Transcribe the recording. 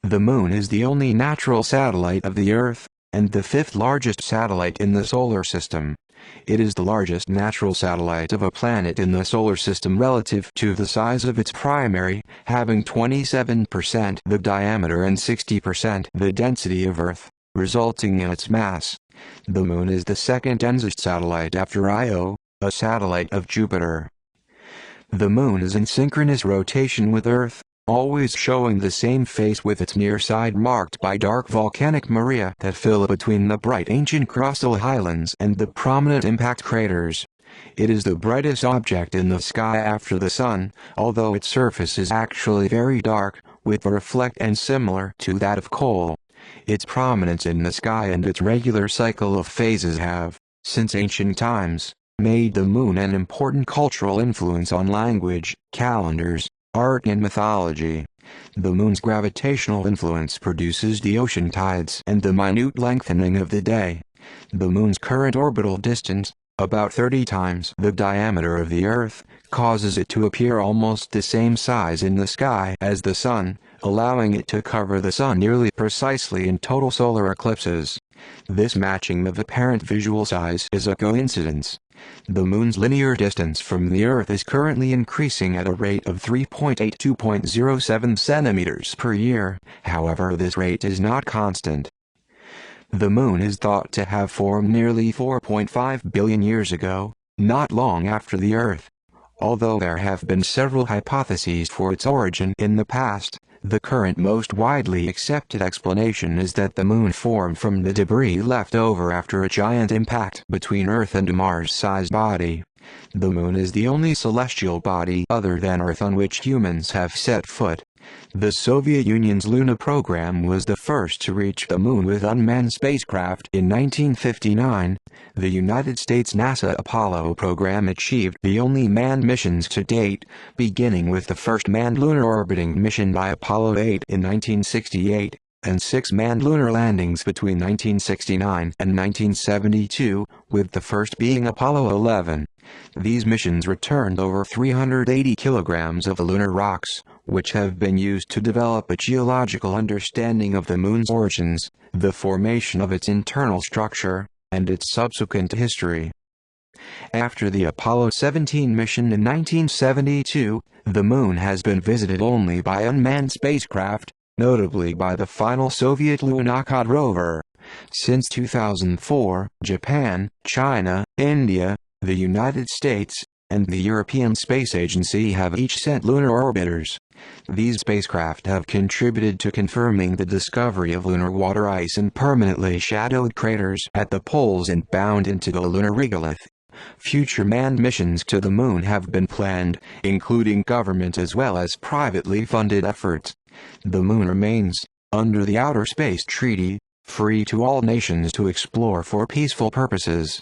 The Moon is the only natural satellite of the Earth, and the fifth largest satellite in the Solar System. It is the largest natural satellite of a planet in the Solar System relative to the size of its primary, having 27% the diameter and 60% the density of Earth, resulting in its mass. The Moon is the second densest satellite after Io, a satellite of Jupiter. The Moon is in synchronous rotation with Earth, always showing the same face with its near side marked by dark volcanic maria that fill between the bright ancient crustal highlands and the prominent impact craters. It is the brightest object in the sky after the Sun, although its surface is actually very dark, with a reflectance similar to that of coal. Its prominence in the sky and its regular cycle of phases have, since ancient times, made the Moon an important cultural influence on language, calendars, art and mythology. The Moon's gravitational influence produces the ocean tides and the minute lengthening of the day. The Moon's current orbital distance, about 30 times the diameter of the Earth, causes it to appear almost the same size in the sky as the Sun, allowing it to cover the Sun nearly precisely in total solar eclipses. This matching of apparent visual size is a coincidence. The Moon's linear distance from the Earth is currently increasing at a rate of 3.82.07 centimeters per year, however this rate is not constant. The Moon is thought to have formed nearly 4.5 billion years ago, not long after the Earth. Although there have been several hypotheses for its origin in the past, the current most widely accepted explanation is that the Moon formed from the debris left over after a giant impact between Earth and a Mars-sized body. The Moon is the only celestial body other than Earth on which humans have set foot. The Soviet Union's Luna program was the first to reach the Moon with unmanned spacecraft in 1959. The United States NASA Apollo program achieved the only manned missions to date, beginning with the first manned lunar orbiting mission by Apollo 8 in 1968, and 6 manned lunar landings between 1969 and 1972, with the first being Apollo 11. These missions returned over 380 kilograms of lunar rocks, which have been used to develop a geological understanding of the Moon's origins, the formation of its internal structure, and its subsequent history. After the Apollo 17 mission in 1972, the Moon has been visited only by unmanned spacecraft, notably by the final Soviet Lunokhod rover. Since 2004, Japan, China, India, the United States, and the European Space Agency have each sent lunar orbiters. These spacecraft have contributed to confirming the discovery of lunar water ice and permanently shadowed craters at the poles and bound into the lunar regolith. Future manned missions to the Moon have been planned, including government as well as privately funded efforts. The Moon remains, under the Outer Space Treaty, free to all nations to explore for peaceful purposes.